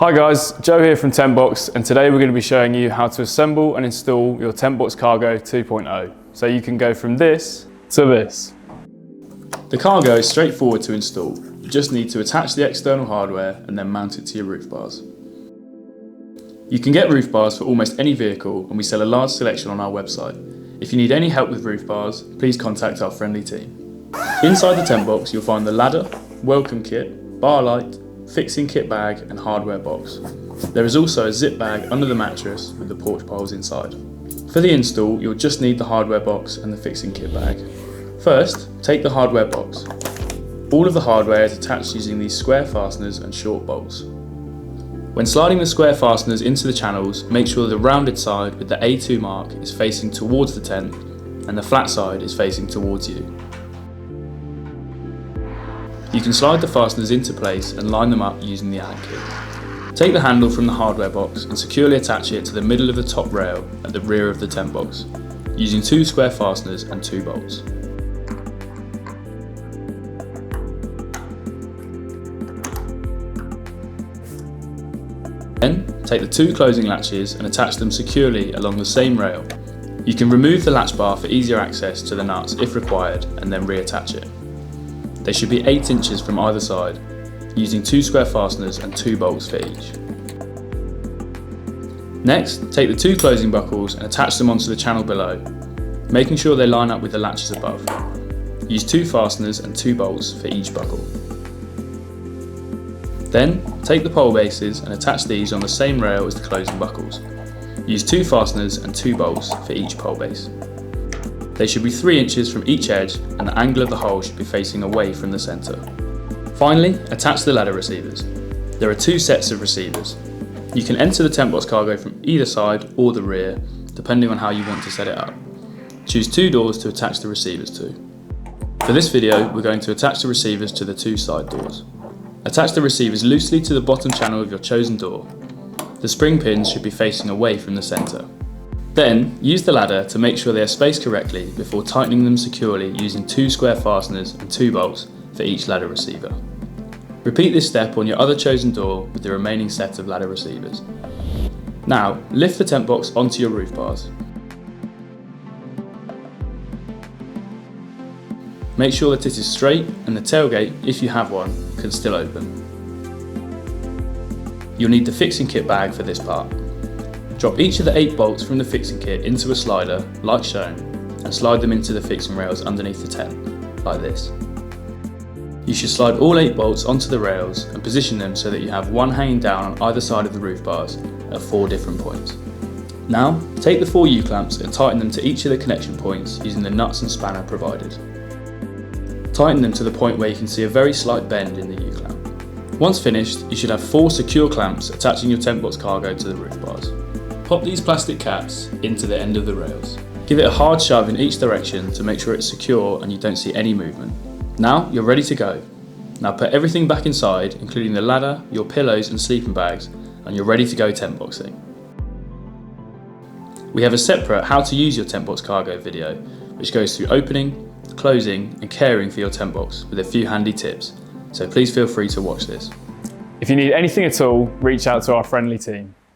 Hi guys, Joe here from TentBox, and today we're going to be showing you how to assemble and install your TentBox Cargo 2.0. So you can go from this to this. The Cargo is straightforward to install. You just need to attach the external hardware and then mount it to your roof bars. You can get roof bars for almost any vehicle, and we sell a large selection on our website. If you need any help with roof bars, please contact our friendly team. Inside the TentBox you'll find the ladder, welcome kit, bar light, fixing kit bag and hardware box. There is also a zip bag under the mattress with the porch poles inside. For the install, you'll just need the hardware box and the fixing kit bag. First, take the hardware box. All of the hardware is attached using these square fasteners and short bolts. When sliding the square fasteners into the channels, make sure the rounded side with the A2 mark is facing towards the tent and the flat side is facing towards you. You can slide the fasteners into place and line them up using the Allen key. Take the handle from the hardware box and securely attach it to the middle of the top rail at the rear of the TentBox, using 2 square fasteners and 2 bolts. Then, take the 2 closing latches and attach them securely along the same rail. You can remove the latch bar for easier access to the nuts if required and then reattach it. They should be 8 inches from either side, using 2 square fasteners and 2 bolts for each. Next, take the 2 closing buckles and attach them onto the channel below, making sure they line up with the latches above. Use 2 fasteners and 2 bolts for each buckle. Then, take the pole bases and attach these on the same rail as the closing buckles. Use 2 fasteners and 2 bolts for each pole base. They should be 3 inches from each edge and the angle of the hole should be facing away from the centre. Finally, attach the ladder receivers. There are 2 sets of receivers. You can enter the TentBox Cargo from either side or the rear, depending on how you want to set it up. Choose 2 doors to attach the receivers to. For this video, we're going to attach the receivers to the 2 side doors. Attach the receivers loosely to the bottom channel of your chosen door. The spring pins should be facing away from the centre. Then, use the ladder to make sure they are spaced correctly before tightening them securely using 2 square fasteners and 2 bolts for each ladder receiver. Repeat this step on your other chosen door with the remaining set of ladder receivers. Now, lift the TentBox onto your roof bars. Make sure that it is straight and the tailgate, if you have one, can still open. You'll need the fixing kit bag for this part. Drop each of the 8 bolts from the fixing kit into a slider, like shown, and slide them into the fixing rails underneath the tent, like this. You should slide all 8 bolts onto the rails and position them so that you have one hanging down on either side of the roof bars at 4 different points. Now, take the 4 U-clamps and tighten them to each of the connection points using the nuts and spanner provided. Tighten them to the point where you can see a very slight bend in the U-clamp. Once finished, you should have 4 secure clamps attaching your TentBox Cargo to the roof bars. Pop these plastic caps into the end of the rails. Give it a hard shove in each direction to make sure it's secure and you don't see any movement. Now you're ready to go. Now put everything back inside, including the ladder, your pillows and sleeping bags, and you're ready to go TentBoxing. We have a separate how to use your TentBox Cargo video, which goes through opening, closing and caring for your TentBox with a few handy tips, so please feel free to watch this. If you need anything at all, reach out to our friendly team.